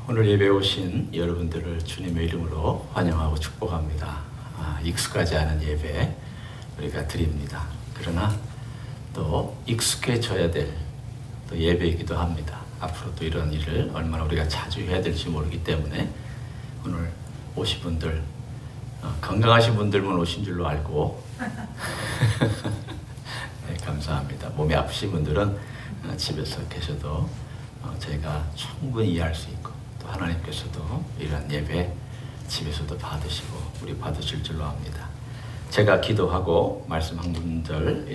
오늘 예배 오신 여러분들을 주님의 이름으로 환영하고 축복합니다. 익숙하지 않은 예배 우리가 드립니다. 그러나 또 익숙해져야 될 또 예배이기도 합니다. 앞으로 또 이런 일을 얼마나 우리가 자주 해야 될지 모르기 때문에 오늘 오신 분들, 건강하신 분들만 오신 줄로 알고 네, 감사합니다. 몸이 아프신 분들은 집에서 계셔도 저희가 충분히 이해할 수 있고 또 하나님께서도 이런 예배 집에서도 받으시고 우리 받으실 줄로 압니다. 제가 기도하고 말씀 한 문절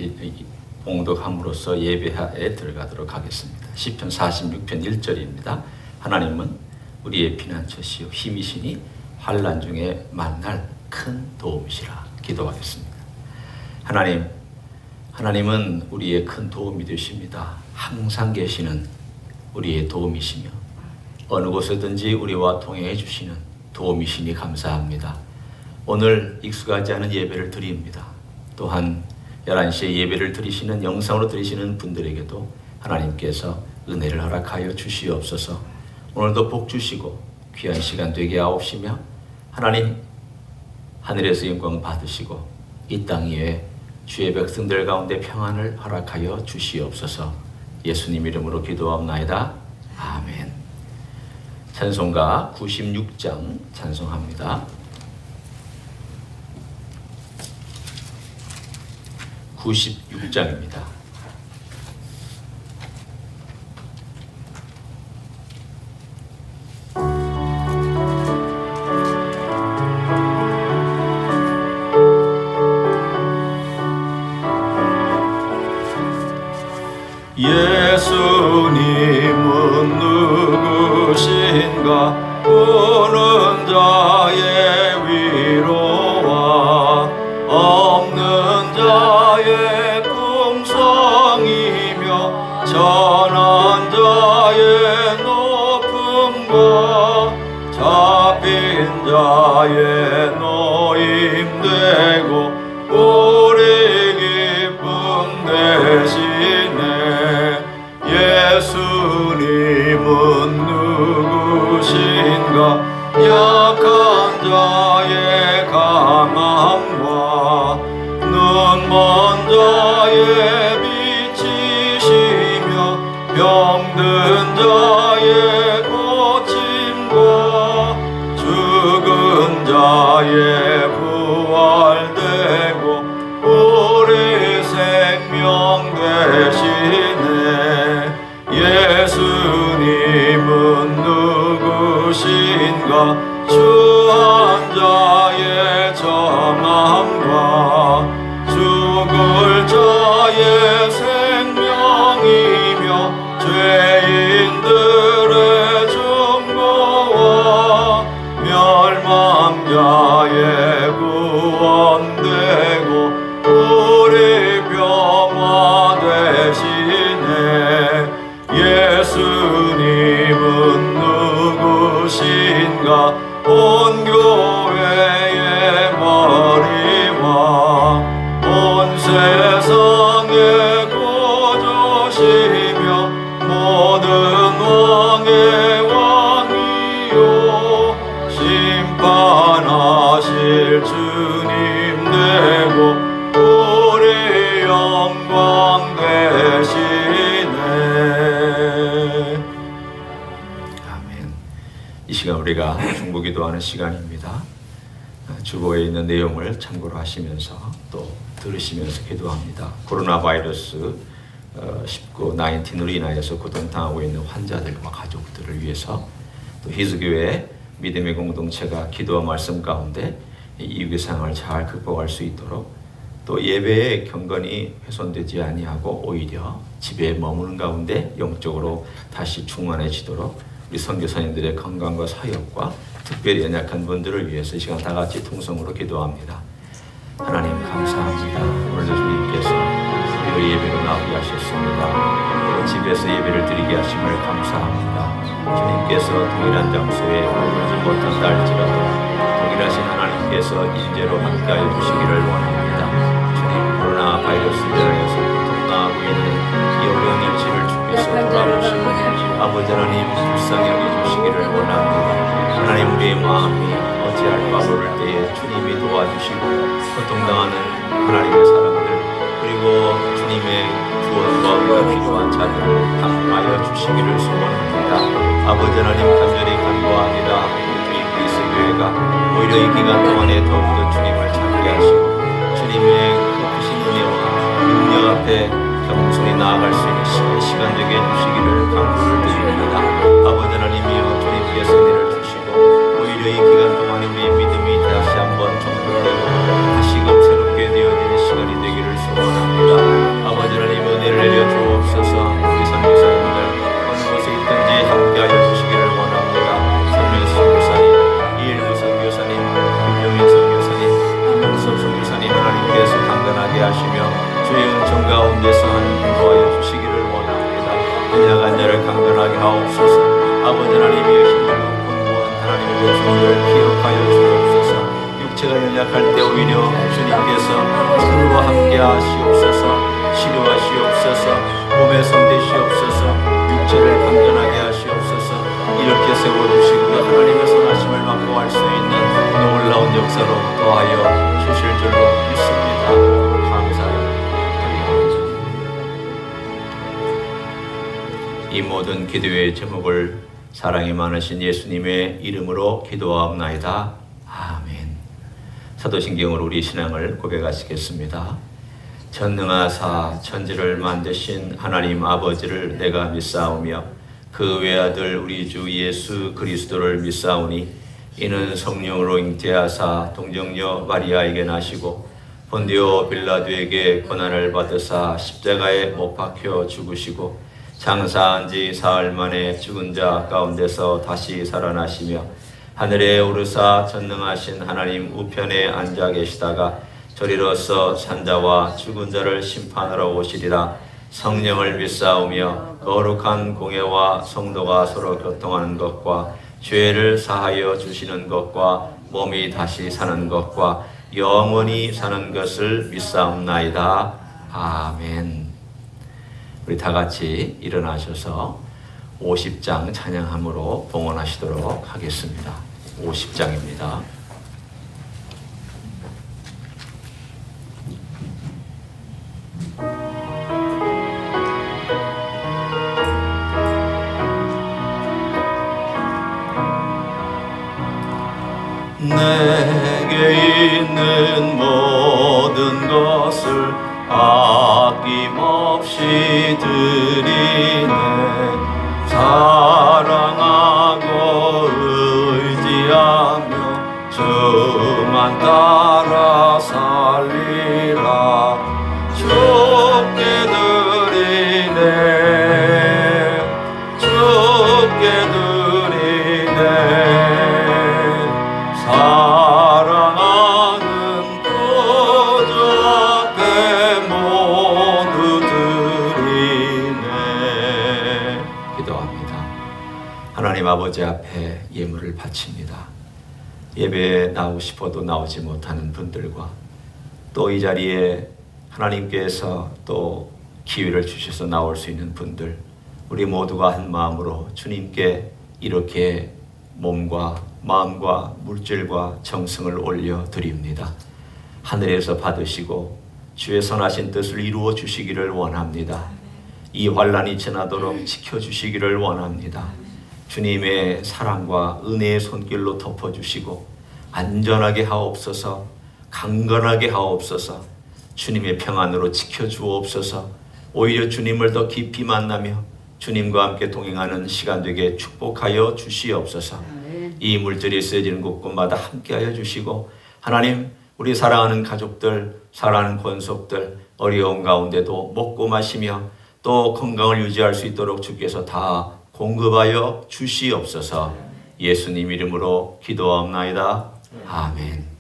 봉독함으로써 예배에 들어가도록 하겠습니다. 시편 46편 1절입니다. 하나님은 우리의 피난처시요 힘이시니 환난 중에 만날 큰 도움이시라. 기도하겠습니다. 하나님은 우리의 큰 도움이 되십니다. 항상 계시는 우리의 도움이시며 어느 곳에든지 우리와 동행해 주시는 도움이시니 감사합니다. 오늘 익숙하지 않은 예배를 드립니다. 또한 11시에 예배를 드리시는 영상으로 드리시는 분들에게도 하나님께서 은혜를 허락하여 주시옵소서. 오늘도 복 주시고 귀한 시간 되게 하옵시며 하나님 하늘에서 영광 받으시고 이 땅 위에 주의 백성들 가운데 평안을 허락하여 주시옵소서. 예수님 이름으로 기도하옵나이다. 아멘. 찬송가 96장 찬송합니다. 96장입니다. 예수님은 누구신가? 우는 자의 위로와 없는 자의 풍성이며 전한 자의 높음과 잡힌 자의 노임되고 우리 기쁨 되시네. 예수님은 누구신가? 약한 자의 강함과 눈먼 자의 빛이시며 병든 자의 고침과 죽은 자의 부활되고 우리 생명 되시네. 예수님은 누구신가? 추한 자의 정함과 죽을 자의 생명이며 죄인들의 중보와 멸망자의 구원되고 우리 병화 되시네. 예수님은 누구신가? 온 교회의 머리와 온 세상의 구주시며 모든 왕의 왕이요 심판하실 주님 되고 우리 영광 되시네. 이 시간 우리가 중보기도하는 시간입니다. 주보에 있는 내용을 참고로 하시면서 또 들으시면서 기도합니다. 코로나 바이러스 19으로 인하여서 고통당하고 있는 환자들과 가족들을 위해서 또 희수교회 믿음의 공동체가 기도와 말씀 가운데 이 위기 상황을 잘 극복할 수 있도록 또 예배의 경건이 훼손되지 아니하고 오히려 집에 머무는 가운데 영적으로 다시 충만해지도록 우리 선교사님들의 건강과 사역과 특별히 연약한 분들을 위해서 이 시간 다 같이 통성으로 기도합니다. 하나님 감사합니다. 오늘도 주님께서 우리 예배로 나오게 하셨습니다. 집에서 예배를 드리게 하심을 감사합니다. 주님께서 동일한 장소에 머물지 못한다 할지라도 동일하신 하나님께서 인재로 함께하여 주시기를 원합니다. 주님 코로나 바이러스로 인해서 고통당하고 있는 이 어려운 일치를 주께서 돌아보시고 아버지 하나님 불쌍히 여겨주시기를 원합니다. 우리의 마음이 어찌할까 모를 때에 주님이 도와주시고 고통당하는 하나님의 사람들 그리고 주님의 구원과 은혜가 필요한 자들을 당하여 주시기를 소원합니다. 아버지 하나님 간절히 간구합니다. 우리 그리스 교회가 오히려 이 기간 동안에 더욱더 주님을 찾게 하시고 주님의 크신 은혜와 능력 앞에 겸손히 나아갈 수 있는 시간 되게 해주시기를 간구를 드립니다. 아버지 하나님이여 주님께서 은혜를 주시고 오히려 이 기간 동안에 우리의 믿음이 다시 한번 정복되고 다시금 새롭게 되어지는 시간이 되기를 소원합니다. 아버지 하나님 은혜를 내려 주옵소서. 우리 선교사님들 어느 곳에 있든지 함께하여 주시기를 원합니다. 선명수 선교사님, 이일구 선교사님, 김용인 선교사님, 김용섭 선교사님 하나님께서 강건하게 하시며 주의 은총 가운데서 인도하여 주시기를 원합니다. 언약을 강건하게 하옵소서. 아버지 하나님의 힘들고 권고한 하나님의 주님을 기억하여 주옵소서. 육체가 연약할 때 오히려 주님께서 서로와 함께 하시옵소서. 치료하시옵소서. 몸에 손대시옵소서. 육체를 강건하게 하시옵소서. 이렇게 세워주시고 하나님의 선하심을 맛보할 수 있는 놀라운 역사로 더하여 주실 줄로 믿습니다. 이 모든 기도의 제목을 사랑이 많으신 예수님의 이름으로 기도하옵나이다. 아멘. 사도신경으로 우리 신앙을 고백하시겠습니다. 전능하사 천지를 만드신 하나님 아버지를 내가 믿사오며 그 외아들 우리 주 예수 그리스도를 믿사오니 이는 성령으로 잉태하사 동정녀 마리아에게 나시고 본디오 빌라도에게 고난을 받으사 십자가에 못 박혀 죽으시고 장사한 지 사흘 만에 죽은 자 가운데서 다시 살아나시며 하늘에 오르사 전능하신 하나님 우편에 앉아 계시다가 저리로서 산자와 죽은 자를 심판하러 오시리라. 성령을 믿사오며 거룩한 공예와 성도가 서로 교통하는 것과 죄를 사하여 주시는 것과 몸이 다시 사는 것과 영원히 사는 것을 믿사옵나이다. 아멘. 우리 다 같이 일어나셔서 50장 찬양함으로 봉헌하시도록 하겠습니다. 50장입니다. 내게 있는 모든 것을 아낌없이 드리네. 사랑하고 의지하며 주만 따라 살리라. 주께 드리네. 주께 드리네. 사랑하는 구주 앞에 모두 드리네. 기도합니다. 하나님 아버지 앞에 예물을 바칩니다. 예배에 나오고 싶어도 나오지 못하는 분들과 또 이 자리에 하나님께서 또 기회를 주셔서 나올 수 있는 분들, 우리 모두가 한 마음으로 주님께 이렇게 몸과 마음과 물질과 정성을 올려드립니다. 하늘에서 받으시고 주의 선하신 뜻을 이루어 주시기를 원합니다. 이 환난이 지나도록 지켜주시기를 원합니다. 주님의 사랑과 은혜의 손길로 덮어주시고 안전하게 하옵소서. 강건하게 하옵소서. 주님의 평안으로 지켜주옵소서. 오히려 주님을 더 깊이 만나며 주님과 함께 동행하는 시간 되게 축복하여 주시옵소서. 이 물질이 쓰여지는 곳곳마다 함께하여 주시고 하나님, 우리 사랑하는 가족들, 사랑하는 권속들 어려운 가운데도 먹고 마시며 또 건강을 유지할 수 있도록 주께서 다 공급하여 주시옵소서. 예수님 이름으로 기도하옵나이다. 아멘.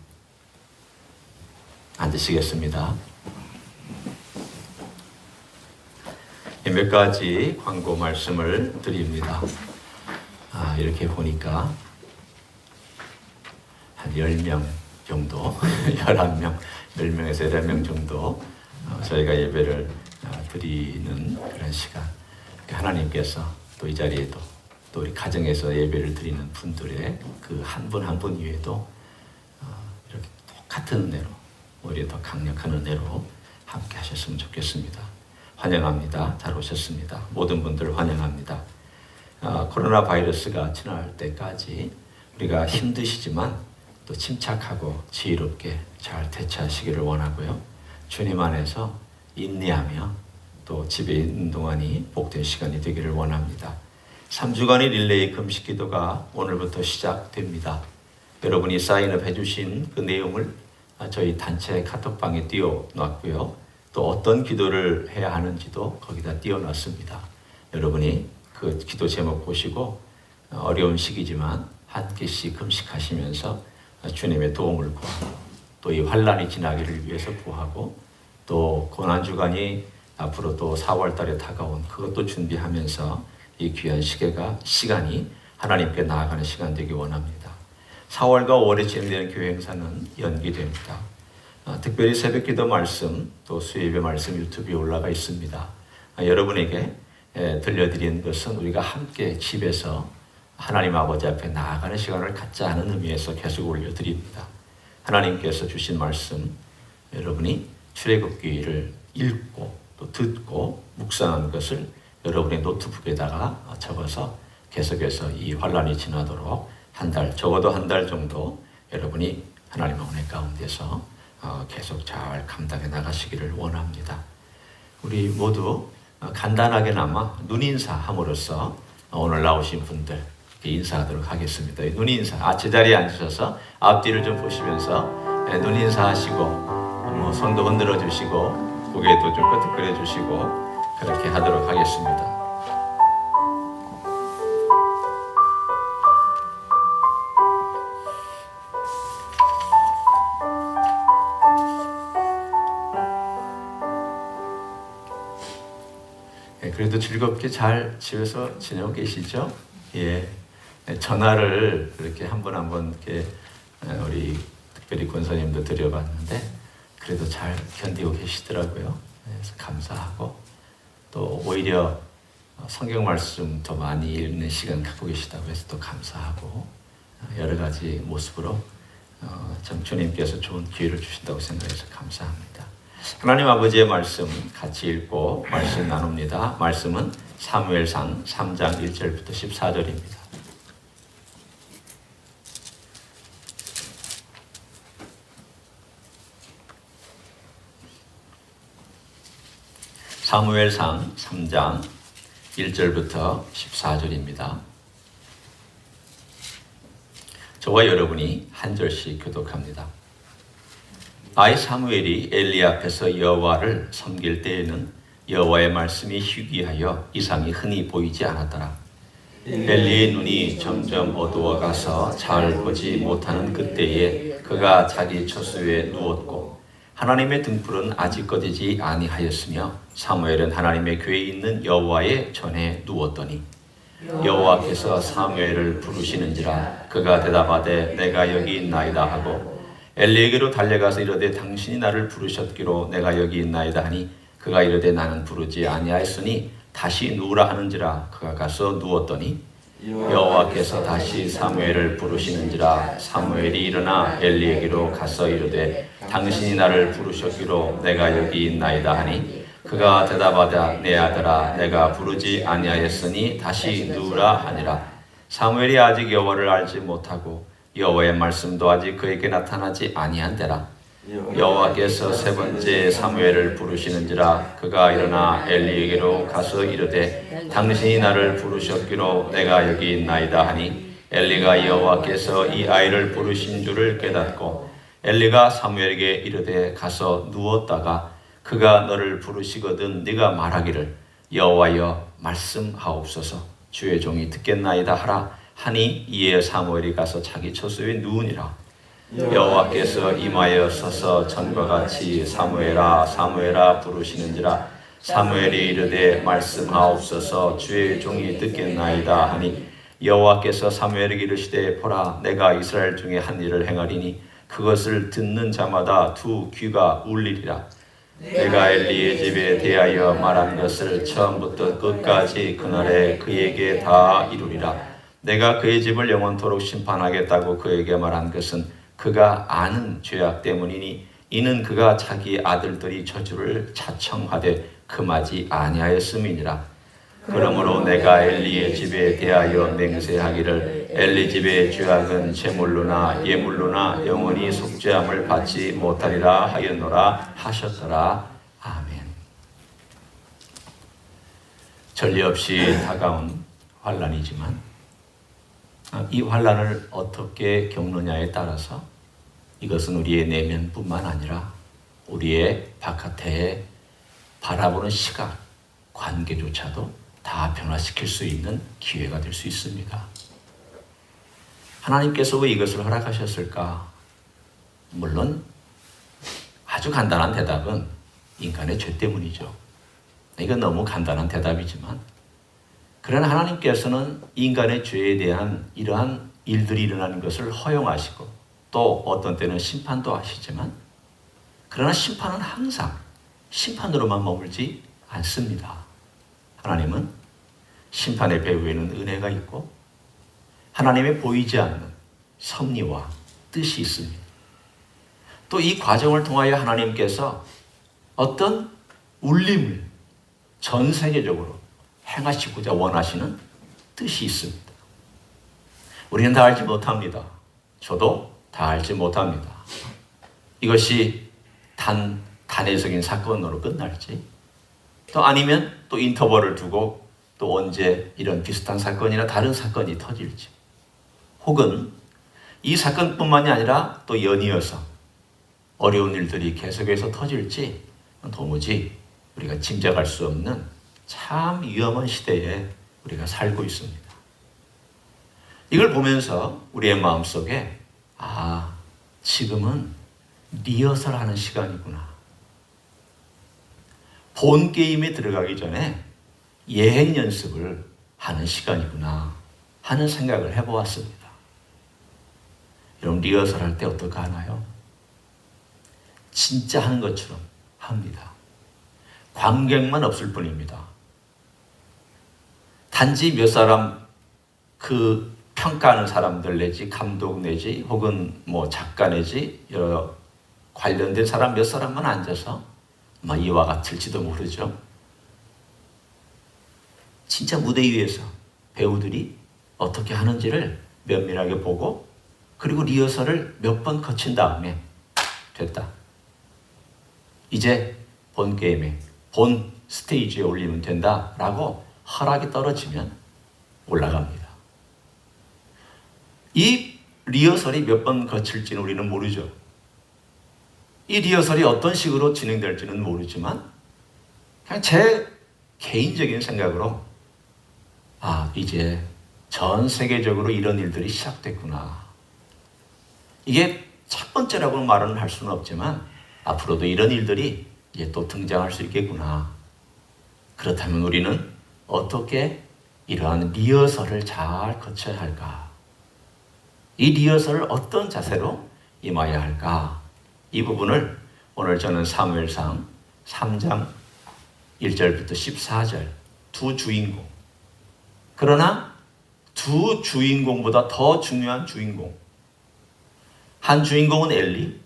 앉으시겠습니다. 몇 가지 광고 말씀을 드립니다. 이렇게 보니까 한 10명 정도, 11명, 10명에서 11명 정도 저희가 예배를 드리는 그런 시간. 하나님께서 또 이 자리에도 또 우리 가정에서 예배를 드리는 분들의 그 한 분 한 분 위에도 이렇게 똑같은 은혜로, 오히려 더 강력한 은혜로 함께 하셨으면 좋겠습니다. 환영합니다. 잘 오셨습니다. 모든 분들 환영합니다. 코로나 바이러스가 지날 때까지 우리가 힘드시지만 또 침착하고 지혜롭게 잘 대처하시기를 원하고요. 주님 안에서 인내하며 또 집에 있는 동안이 복된 시간이 되기를 원합니다. 3주간의 릴레이 금식 기도가 오늘부터 시작됩니다. 여러분이 사인업 해주신 그 내용을 저희 단체 카톡방에 띄워놨고요. 또 어떤 기도를 해야 하는지도 거기다 띄워놨습니다. 여러분이 그 기도 제목 보시고 어려운 시기지만 한 끼씩 금식하시면서 주님의 도움을 구하고 또 이 환란이 지나기를 위해서 구하고 또 고난주간이 앞으로 또 4월 달에 다가온 그것도 준비하면서 이 귀한 시간이 하나님께 나아가는 시간 되기 원합니다. 4월과 5월에 진행되는 교회 행사는 연기됩니다. 특별히 새벽기도 말씀 또 수요일의 말씀 유튜브에 올라가 있습니다. 여러분에게 들려드린 것은 우리가 함께 집에서 하나님 아버지 앞에 나아가는 시간을 갖자 하는 의미에서 계속 올려드립니다. 하나님께서 주신 말씀 여러분이 출애굽기를 읽고 또 듣고 묵상한 것을 여러분의 노트북에다가 적어서 계속해서 이 환란이 지나도록 적어도 한 달 정도 여러분이 하나님의 은혜 가운데서 계속 잘 감당해 나가시기를 원합니다. 우리 모두 간단하게나마 눈인사 함으로써 오늘 나오신 분들 인사하도록 하겠습니다. 눈인사, 제자리에 앉으셔서 앞뒤를 좀 보시면서 눈인사 하시고 손도 흔들어 주시고 고개도 좀 끄덕거려 주시고 그렇게 하도록 하겠습니다. 그래도 즐겁게 잘 집에서 지내고 계시죠? 예. 전화를 이렇게 한 번 한 번 이렇게 우리 특별히 권사님도 드려봤는데 그래도 잘 견디고 계시더라고요. 그래서 감사하고 또 오히려 성경 말씀 더 많이 읽는 시간 갖고 계시다고 해서 또 감사하고 여러 가지 모습으로 참 주님께서 좋은 기회를 주신다고 생각해서 감사합니다. 하나님 아버지의 말씀 같이 읽고 말씀 나눕니다. 말씀은 사무엘상 3장 1절부터 14절입니다. 사무엘상 3장 1절부터 14절입니다. 저와 여러분이 한 절씩 교독합니다. 아이 사무엘이 엘리 앞에서 여호와를 섬길 때에는 여호와의 말씀이 희귀하여 이상이 흔히 보이지 않았더라. 엘리의 눈이 점점 어두워가서 잘 보지 못하는 그때에 그가 자기 처소에 누웠고 하나님의 등불은 아직 꺼지지 아니하였으며 사무엘은 하나님의 궤에 있는 여호와의 전에 누웠더니 여호와께서 사무엘을 부르시는지라 그가 대답하되 내가 여기 있나이다 하고 엘리에게로 달려가서 이르되 당신이 나를 부르셨기로 내가 여기 있나이다 하니 그가 이르되 나는 부르지 아니하였으니 다시 누우라 하는지라 그가 가서 누웠더니 여호와께서 다시 사무엘을 부르시는지라 사무엘이 일어나 엘리에게로 가서 이르되 당신이 나를 부르셨기로 내가 여기 있나이다 하니 그가 대답하되 내 아들아 내가 부르지 아니하였으니 다시 누우라 하니라. 사무엘이 아직 여호와를 알지 못하고 여호와의 말씀도 아직 그에게 나타나지 아니한데라. 여호와께서 세 번째 사무엘을 부르시는지라 그가 일어나 엘리에게로 가서 이르되 당신이 나를 부르셨기로 내가 여기 있나이다 하니 엘리가 여호와께서 이 아이를 부르신 줄을 깨닫고 엘리가 사무엘에게 이르되 가서 누웠다가 그가 너를 부르시거든 네가 말하기를 여호와여 말씀하옵소서 주의 종이 듣겠나이다 하라 하니 이에 사무엘이 가서 자기 처소에 누우니라. 여호와께서 임하여 서서 전과 같이 사무엘아 사무엘아 부르시는지라 사무엘이 이르되 말씀하옵소서 주의 종이 듣겠나이다 하니 여호와께서 사무엘에게 이르시되 보라 내가 이스라엘 중에 한 일을 행하리니 그것을 듣는 자마다 두 귀가 울리리라. 내가 엘리의 집에 대하여 말한 것을 처음부터 끝까지 그날에 그에게 다 이루리라. 내가 그의 집을 영원토록 심판하겠다고 그에게 말한 것은 그가 아는 죄악 때문이니 이는 그가 자기 아들들이 저주를 자청하되 금하지 아니하였음이니라. 그러므로 내가 엘리의 집에 대하여 맹세하기를 엘리 집의 죄악은 제물로나 예물로나 영원히 속죄함을 받지 못하리라 하였노라 하셨더라. 아멘. 전례 없이 다가온 환난이지만 이 환난을 어떻게 겪느냐에 따라서 이것은 우리의 내면뿐만 아니라 우리의 바깥에 바라보는 시각, 관계조차도 다 변화시킬 수 있는 기회가 될 수 있습니다. 하나님께서 왜 이것을 허락하셨을까? 물론 아주 간단한 대답은 인간의 죄 때문이죠. 이건 너무 간단한 대답이지만 그러나 하나님께서는 인간의 죄에 대한 이러한 일들이 일어나는 것을 허용하시고 또 어떤 때는 심판도 하시지만 그러나 심판은 항상 심판으로만 머물지 않습니다. 하나님은 심판의 배후에는 은혜가 있고 하나님의 보이지 않는 섭리와 뜻이 있습니다. 또 이 과정을 통하여 하나님께서 어떤 울림을 전 세계적으로 행하시고자 원하시는 뜻이 있습니다. 우리는 다 알지 못합니다. 저도 다 알지 못합니다. 이것이 단회적인 사건으로 끝날지 또 아니면 또 인터벌을 두고 또 언제 이런 비슷한 사건이나 다른 사건이 터질지 혹은 이 사건뿐만이 아니라 또 연이어서 어려운 일들이 계속해서 터질지 도무지 우리가 짐작할 수 없는 참 위험한 시대에 우리가 살고 있습니다. 이걸 보면서 우리의 마음속에 지금은 리허설하는 시간이구나. 본 게임에 들어가기 전에 예행 연습을 하는 시간이구나 하는 생각을 해보았습니다. 여러분 리허설 할 때 어떻게 하나요? 진짜 하는 것처럼 합니다. 관객만 없을 뿐입니다. 단지 몇 사람 평가하는 사람들 내지 감독 내지 혹은 작가 내지 여러 관련된 사람 몇 사람만 앉아서 이와 같을지도 모르죠. 진짜 무대 위에서 배우들이 어떻게 하는지를 면밀하게 보고 그리고 리허설을 몇 번 거친 다음에 됐다. 이제 본 게임에 본 스테이지에 올리면 된다라고 허락이 떨어지면 올라갑니다. 이 리허설이 몇 번 거칠지는 우리는 모르죠. 이 리허설이 어떤 식으로 진행될지는 모르지만 그냥 제 개인적인 생각으로 이제 전 세계적으로 이런 일들이 시작됐구나. 이게 첫 번째라고는 말은 할 수는 없지만 앞으로도 이런 일들이 이제 또 등장할 수 있겠구나. 그렇다면 우리는 어떻게 이러한 리허설을 잘 거쳐야 할까? 이 리허설을 어떤 자세로 임해야 할까? 이 부분을 오늘 저는 사무엘상 3장 1절부터 14절 두 주인공, 그러나 두 주인공보다 더 중요한 주인공, 한 주인공은 엘리,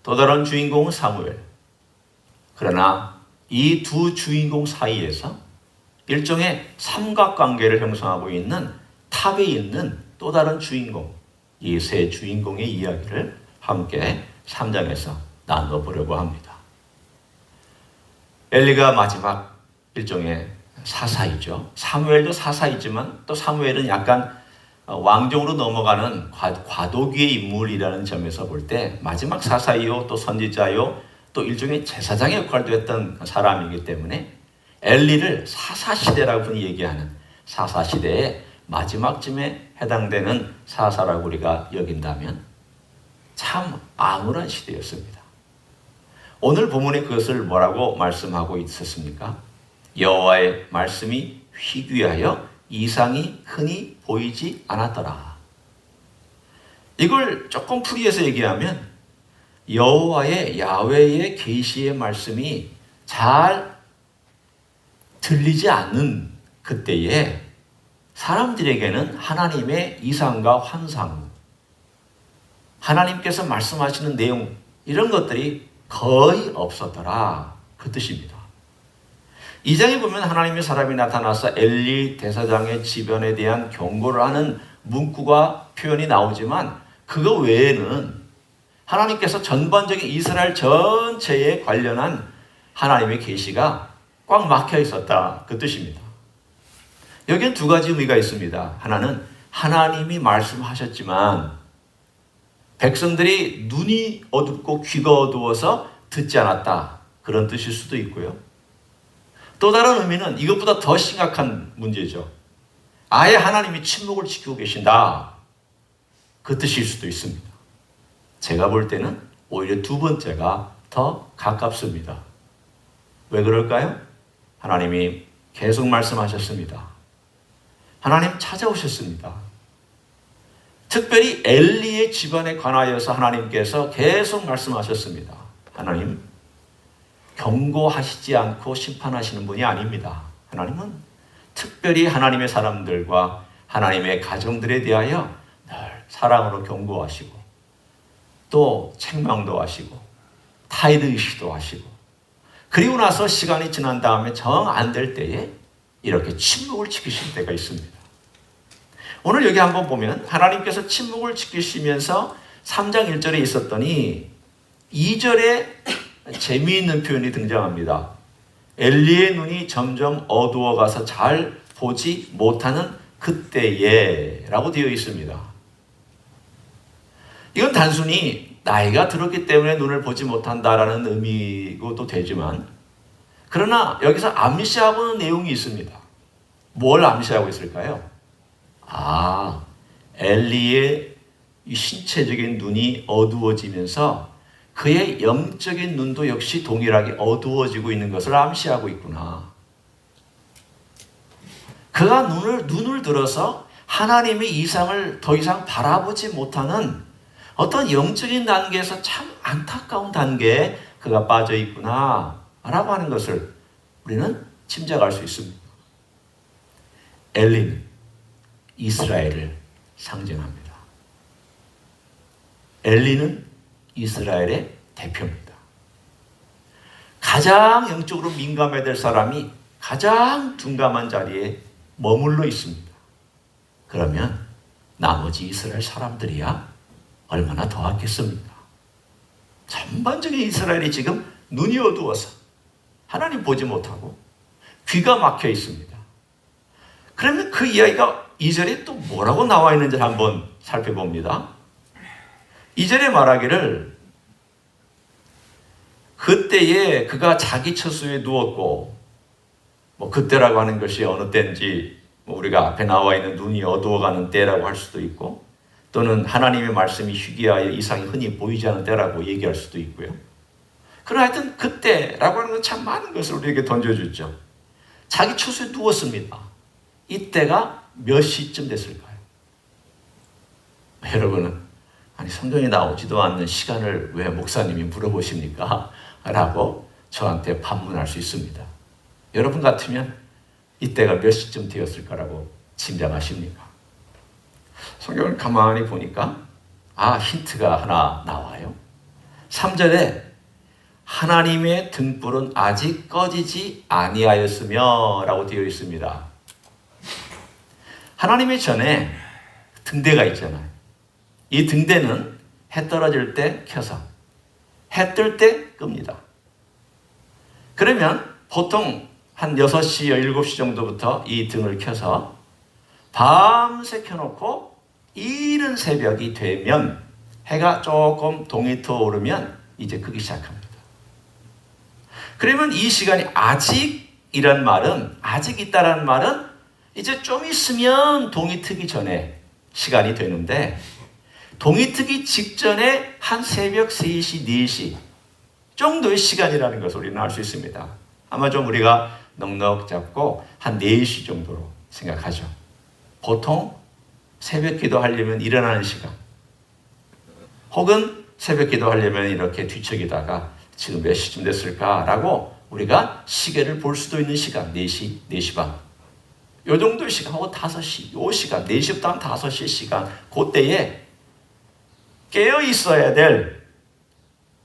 또 다른 주인공은 사무엘. 그러나 이 두 주인공 사이에서 일종의 삼각관계를 형성하고 있는 탑에 있는 또 다른 주인공, 이 세 주인공의 이야기를 함께 3장에서 나눠보려고 합니다. 엘리가 마지막 일종의 사사이죠. 사무엘도 사사이지만 또 사무엘은 약간 왕정으로 넘어가는 과도기의 인물이라는 점에서 볼 때 마지막 사사이요 또 선지자요 또 일종의 제사장의 역할도 했던 사람이기 때문에 엘리를 사사시대라고 얘기하는 사사시대의 마지막쯤에 해당되는 사사라고 우리가 여긴다면 참 암울한 시대였습니다. 오늘 본문에 그것을 뭐라고 말씀하고 있었습니까? 여호와의 말씀이 희귀하여 이상이 흔히 보이지 않았더라. 이걸 조금 풀이해서 얘기하면 여호와의 야훼의 계시의 말씀이 잘 들리지 않는 그때에 사람들에게는 하나님의 이상과 환상, 하나님께서 말씀하시는 내용 이런 것들이 거의 없었더라 그 뜻입니다. 2장에 보면 하나님의 사람이 나타나서 엘리 대사장의 지변에 대한 경고를 하는 문구가 표현이 나오지만 그거 외에는 하나님께서 전반적인 이스라엘 전체에 관련한 하나님의 계시가 꽉 막혀 있었다 그 뜻입니다. 여기엔 두 가지 의미가 있습니다. 하나는 하나님이 말씀하셨지만 백성들이 눈이 어둡고 귀가 어두워서 듣지 않았다 그런 뜻일 수도 있고요. 또 다른 의미는 이것보다 더 심각한 문제죠. 아예 하나님이 침묵을 지키고 계신다 그 뜻일 수도 있습니다. 제가 볼 때는 오히려 두 번째가 더 가깝습니다. 왜 그럴까요? 하나님이 계속 말씀하셨습니다. 하나님 찾아오셨습니다. 특별히 엘리의 집안에 관하여서 하나님께서 계속 말씀하셨습니다. 하나님 경고하시지 않고 심판하시는 분이 아닙니다. 하나님은 특별히 하나님의 사람들과 하나님의 가정들에 대하여 늘 사랑으로 경고하시고 또 책망도 하시고 타이르시도 하시고 그리고 나서 시간이 지난 다음에 정 안 될 때에 이렇게 침묵을 지키실 때가 있습니다. 오늘 여기 한번 보면 하나님께서 침묵을 지키시면서 3장 1절에 있었더니 2절에 재미있는 표현이 등장합니다. 엘리의 눈이 점점 어두워가서 잘 보지 못하는 그때에 라고 되어 있습니다. 이건 단순히 나이가 들었기 때문에 눈을 보지 못한다라는 의미고도 되지만 그러나 여기서 암시하고 있는 내용이 있습니다. 뭘 암시하고 있을까요? 엘리의 신체적인 눈이 어두워지면서 그의 영적인 눈도 역시 동일하게 어두워지고 있는 것을 암시하고 있구나. 그가 눈을 들어서 하나님의 이상을 더 이상 바라보지 못하는 어떤 영적인 단계에서 참 안타까운 단계에 그가 빠져 있구나 라고 하는 것을 우리는 짐작할 수 있습니다. 엘리는 이스라엘을 상징합니다. 엘리는 이스라엘의 대표입니다. 가장 영적으로 민감해야 될 사람이 가장 둔감한 자리에 머물러 있습니다. 그러면 나머지 이스라엘 사람들이야 얼마나 더하겠습니까? 전반적인 이스라엘이 지금 눈이 어두워서 하나님 보지 못하고 귀가 막혀 있습니다. 그러면 그 이야기가 2절에 또 뭐라고 나와 있는지를 한번 살펴봅니다. 2절에 말하기를 그때에 그가 자기 처소에 누웠고 그때라고 하는 것이 어느 때인지 우리가 앞에 나와 있는 눈이 어두워가는 때라고 할 수도 있고 또는 하나님의 말씀이 희귀하여 이상이 흔히 보이지 않은 때라고 얘기할 수도 있고요. 그러나 하여튼 그때라고 하는 건 참 많은 것을 우리에게 던져주죠. 자기 처소에 누웠습니다. 이때가 몇 시쯤 됐을까요? 여러분은 아니 성경에 나오지도 않는 시간을 왜 목사님이 물어보십니까? 라고 저한테 반문할 수 있습니다. 여러분 같으면 이때가 몇 시쯤 되었을까라고 짐작하십니까? 성경을 가만히 보니까 힌트가 하나 나와요. 3절에 하나님의 등불은 아직 꺼지지 아니하였으며 라고 되어 있습니다. 하나님의 전에 등대가 있잖아요. 이 등대는 해 떨어질 때 켜서 해 뜰 때 끕니다. 그러면 보통 한 6시, 7시 정도부터 이 등을 켜서 밤새 켜놓고 이른 새벽이 되면 해가 조금 동이 트어오르면 이제 끄기 시작합니다. 그러면 이 시간이 아직이란 말은 아직 있다라는 말은 이제 좀 있으면 동이 트기 전에 시간이 되는데 동이 트기 직전에 한 새벽 3시, 4시 정도의 시간이라는 것을 우리는 알 수 있습니다. 아마 좀 우리가 넉넉 잡고 한 4시 정도로 생각하죠. 보통 새벽 기도하려면 일어나는 시간 혹은 새벽 기도하려면 이렇게 뒤척이다가 지금 몇 시쯤 됐을까라고 우리가 시계를 볼 수도 있는 시간, 4시, 4시 반. 요 정도 시간하고 5시, 요 시간, 4시부터 한 5시 시간, 그때에 깨어 있어야 될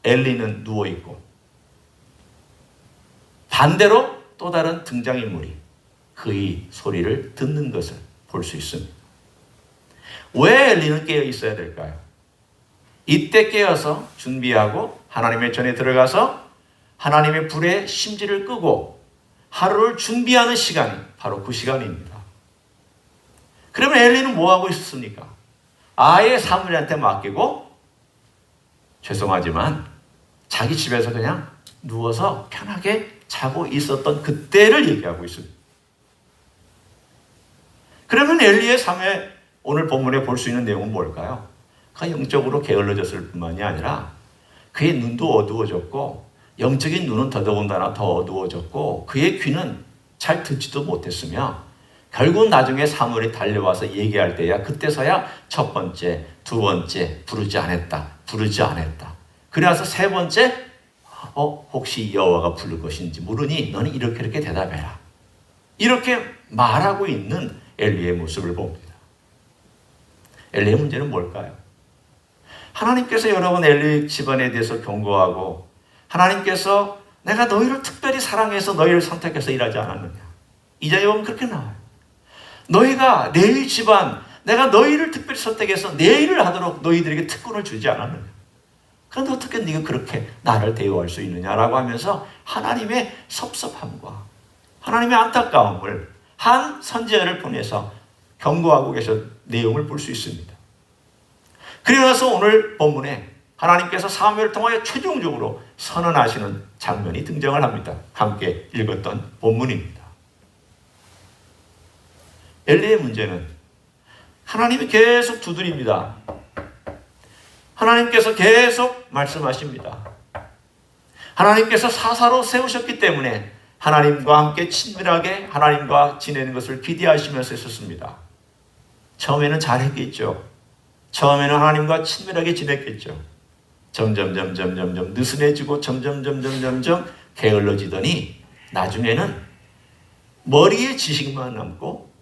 엘리는 누워있고, 반대로 또 다른 등장인물이 그의 소리를 듣는 것을 볼 수 있습니다. 왜 엘리는 깨어 있어야 될까요? 이때 깨어서 준비하고 하나님의 전에 들어가서 하나님의 불에 심지를 끄고 하루를 준비하는 시간이 바로 그 시간입니다. 그러면 엘리는 뭐 하고 있었습니까? 아예 사무엘한테 맡기고, 죄송하지만 자기 집에서 그냥 누워서 편하게 자고 있었던 그때를 얘기하고 있습니다. 그러면 엘리의 삶에 오늘 본문에 볼 수 있는 내용은 뭘까요? 그가 영적으로 게을러졌을 뿐만이 아니라 그의 눈도 어두워졌고, 영적인 눈은 더더군다나 더 어두워졌고, 그의 귀는 잘 듣지도 못했으며, 결국 나중에 사무엘이 달려와서 얘기할 때야 그때서야 첫 번째, 두 번째 부르지 않았다. 그래서 세 번째, 혹시 여호와가 부를 것인지 모르니 너는 이렇게 대답해라. 이렇게 말하고 있는 엘리의 모습을 봅니다. 엘리의 문제는 뭘까요? 하나님께서 여러분 엘리 집안에 대해서 경고하고, 하나님께서 내가 너희를 특별히 사랑해서 너희를 선택해서 일하지 않았느냐. 이 장에 보면 그렇게 나와요. 너희가 내 집안, 내가 너희를 특별히 선택해서 내 일을 하도록 너희들에게 특권을 주지 않았느냐. 그런데 어떻게 네가 그렇게 나를 대우할 수 있느냐라고 하면서 하나님의 섭섭함과 하나님의 안타까움을 한 선지자를 보내서 경고하고 계신 내용을 볼 수 있습니다. 그리고 나서 오늘 본문에 하나님께서 사무엘을 통하여 최종적으로 선언하시는 장면이 등장을 합니다. 함께 읽었던 본문입니다. 엘리의 문제는 하나님이 계속 두드립니다. 하나님께서 계속 말씀하십니다. 하나님께서 사사로 세우셨기 때문에 하나님과 함께 친밀하게 하나님과 지내는 것을 기대하시면서 있었습니다. 처음에는 잘했겠죠. 처음에는 하나님과 친밀하게 지냈겠죠. 점점 느슨해지고 점점 게을러지더니 나중에는 머리에 지식만 남고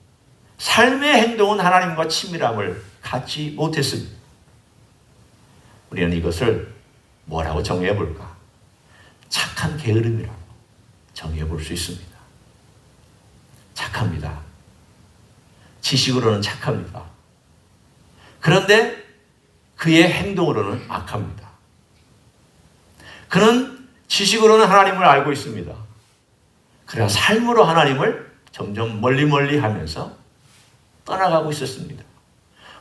삶의 행동은 하나님과 친밀함을 갖지 못했습니다. 우리는 이것을 뭐라고 정의해 볼까? 착한 게으름이라고 정의해 볼 수 있습니다. 착합니다. 지식으로는 착합니다. 그런데 그의 행동으로는 악합니다. 그는 지식으로는 하나님을 알고 있습니다. 그러나 삶으로 하나님을 점점 멀리 하면서 떠나가고 있었습니다.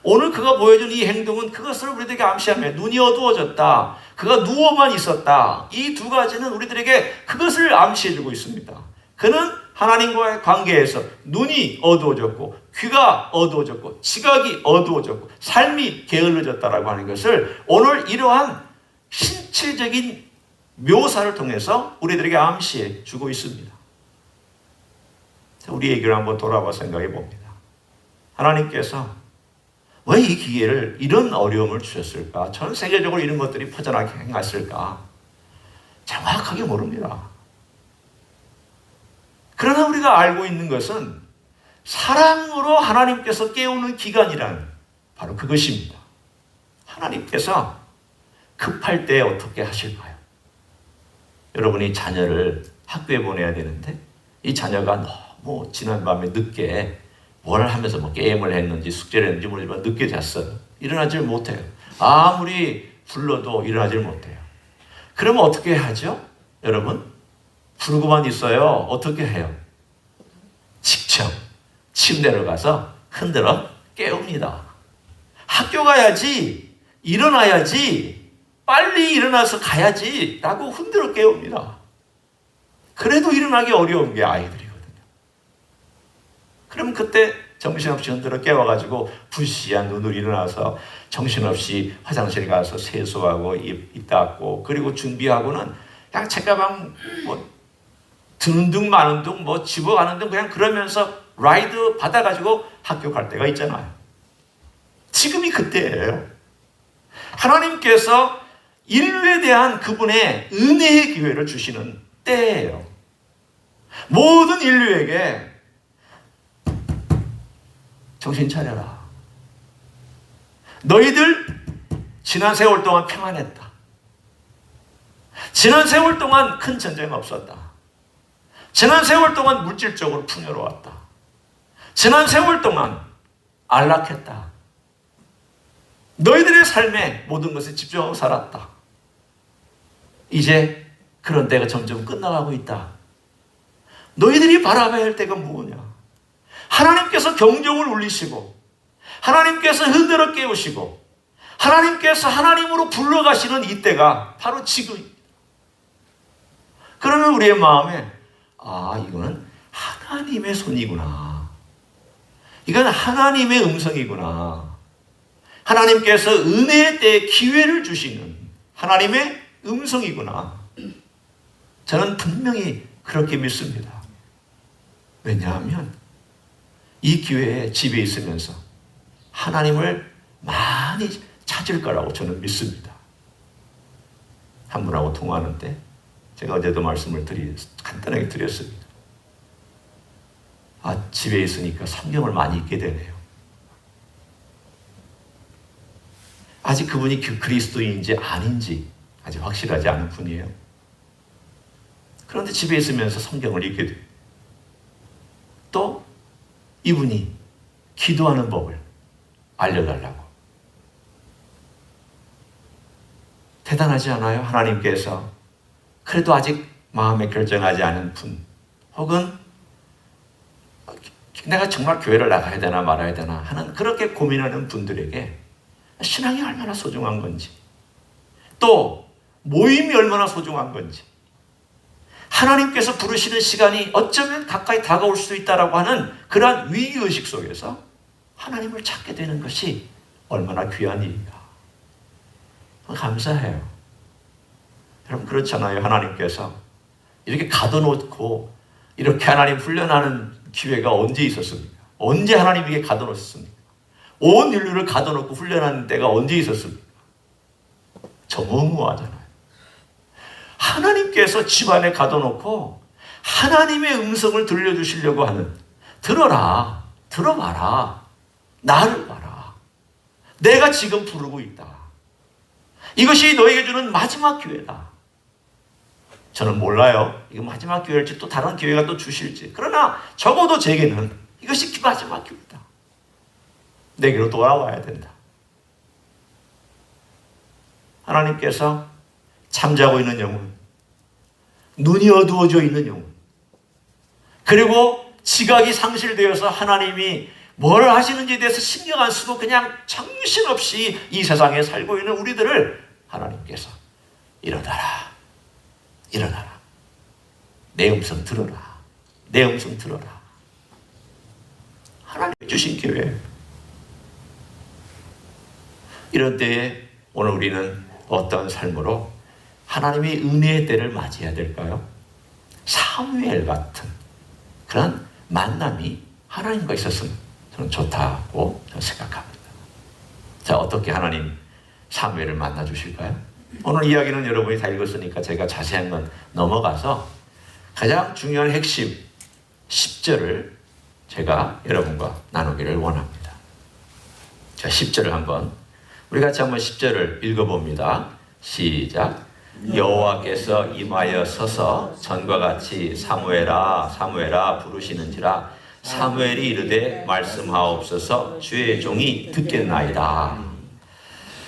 오늘 그가 보여준 이 행동은 그것을 우리들에게 암시하며 눈이 어두워졌다. 그가 누워만 있었다. 이 두 가지는 우리들에게 그것을 암시해주고 있습니다. 그는 하나님과의 관계에서 눈이 어두워졌고 귀가 어두워졌고 지각이 어두워졌고 삶이 게을러졌다라고 하는 것을 오늘 이러한 신체적인 묘사를 통해서 우리들에게 암시해 주고 있습니다. 우리 얘기를 한번 돌아봐 생각해 봅니다. 하나님께서 왜 이 기회를, 이런 어려움을 주셨을까? 전 세계적으로 이런 것들이 퍼져나게 행했을까? 정확하게 모릅니다. 그러나 우리가 알고 있는 것은 사랑으로 하나님께서 깨우는 기간이란 바로 그것입니다. 하나님께서 급할 때 어떻게 하실까요? 여러분이 자녀를 학교에 보내야 되는데 이 자녀가 너무 지난밤에 늦게 뭘 하면서 뭐 게임을 했는지 숙제를 했는지 모르지만 늦게 잤어요. 일어나질 못해요. 아무리 불러도 일어나질 못해요. 그러면 어떻게 하죠? 여러분, 부르고만 있어요. 어떻게 해요? 직접 침대로 가서 흔들어 깨웁니다. 학교 가야지, 일어나야지, 빨리 일어나서 가야지 라고 흔들어 깨웁니다. 그래도 일어나기 어려운 게 아이들이거든요. 그럼 그때 정신없이 흔들어 깨워가지고 부시한 눈으로 일어나서 정신없이 화장실 가서 세수하고 입 닦고 그리고 준비하고는 그냥 책가방 뭐 드는 둥 마는 둥 뭐 집어가는 둥 그냥 그러면서 라이드 받아가지고 학교 갈 때가 있잖아요. 지금이 그때예요. 하나님께서 인류에 대한 그분의 은혜의 기회를 주시는 때예요. 모든 인류에게 정신 차려라. 너희들 지난 세월 동안 평안했다. 지난 세월 동안 큰 전쟁 없었다. 지난 세월 동안 물질적으로 풍요로웠다. 지난 세월 동안 안락했다. 너희들의 삶에 모든 것에 집중하고 살았다. 이제 그런 때가 점점 끝나가고 있다. 너희들이 바라봐야 할 때가 뭐냐? 하나님께서 경종을 울리시고 하나님께서 흔들어 깨우시고 하나님께서 하나님으로 불러가시는 이때가 바로 지금입니다. 그러면 우리의 마음에 이거는 하나님의 손이구나. 이건 하나님의 음성이구나. 하나님께서 은혜의 때에 기회를 주시는 하나님의 음성이구나. 저는 분명히 그렇게 믿습니다. 왜냐하면 이 기회에 집에 있으면서 하나님을 많이 찾을 거라고 저는 믿습니다. 한 분하고 통화하는데 제가 어제도 말씀을 간단하게 드렸습니다. 집에 있으니까 성경을 많이 읽게 되네요. 아직 그분이 그리스도인지 아닌지 아직 확실하지 않은 분이에요. 그런데 집에 있으면서 성경을 읽게 돼요. 또 이분이 기도하는 법을 알려달라고. 대단하지 않아요? 하나님께서 그래도 아직 마음에 결정하지 않은 분, 혹은 내가 정말 교회를 나가야 되나 말아야 되나 하는 그렇게 고민하는 분들에게 신앙이 얼마나 소중한 건지, 또 모임이 얼마나 소중한 건지, 하나님께서 부르시는 시간이 어쩌면 가까이 다가올 수 있다라고 하는 그러한 위기의식 속에서 하나님을 찾게 되는 것이 얼마나 귀한 일인가. 감사해요. 여러분, 그렇잖아요. 하나님께서 이렇게 가둬놓고 이렇게 하나님 훈련하는 기회가 언제 있었습니까? 언제 하나님에게 가둬놓았습니까? 온 인류를 가둬놓고 훈련하는 때가 언제 있었습니까? 정어무하잖아요. 하나님께서 집안에 가둬놓고 하나님의 음성을 들려주시려고 하는, 들어라, 들어봐라, 나를 봐라, 내가 지금 부르고 있다. 이것이 너에게 주는 마지막 기회다. 저는 몰라요. 이거 마지막 기회일지 또 다른 기회가 또 주실지. 그러나 적어도 제게는 이것이 마지막 기회다. 내게로 돌아와야 된다. 하나님께서 잠자고 있는 영혼, 눈이 어두워져 있는 영혼, 그리고 지각이 상실되어서 하나님이 뭘 하시는지에 대해서 신경 안 쓰고 그냥 정신없이 이 세상에 살고 있는 우리들을 하나님께서 일어나라, 일어나라, 내 음성 들어라, 내 음성 들어라. 하나님 주신 기회. 이런 때에 오늘 우리는 어떤 삶으로 하나님의 은혜의 때를 맞이해야 될까요? 사무엘 같은 그런 만남이 하나님과 있었으면 저는 좋다고 생각합니다. 자, 어떻게 하나님 사무엘을 만나 주실까요? 오늘 이야기는 여러분이 다 읽었으니까 제가 자세한 건 넘어가서 가장 중요한 핵심 10절을 제가 여러분과 나누기를 원합니다. 자, 10절을 한번 우리 같이 한번 10절을 읽어봅니다. 시작. 여호와께서 임하여 서서 전과 같이 사무엘아 사무엘아 부르시는지라 사무엘이 이르되 말씀하옵소서 주의 종이 듣겠나이다.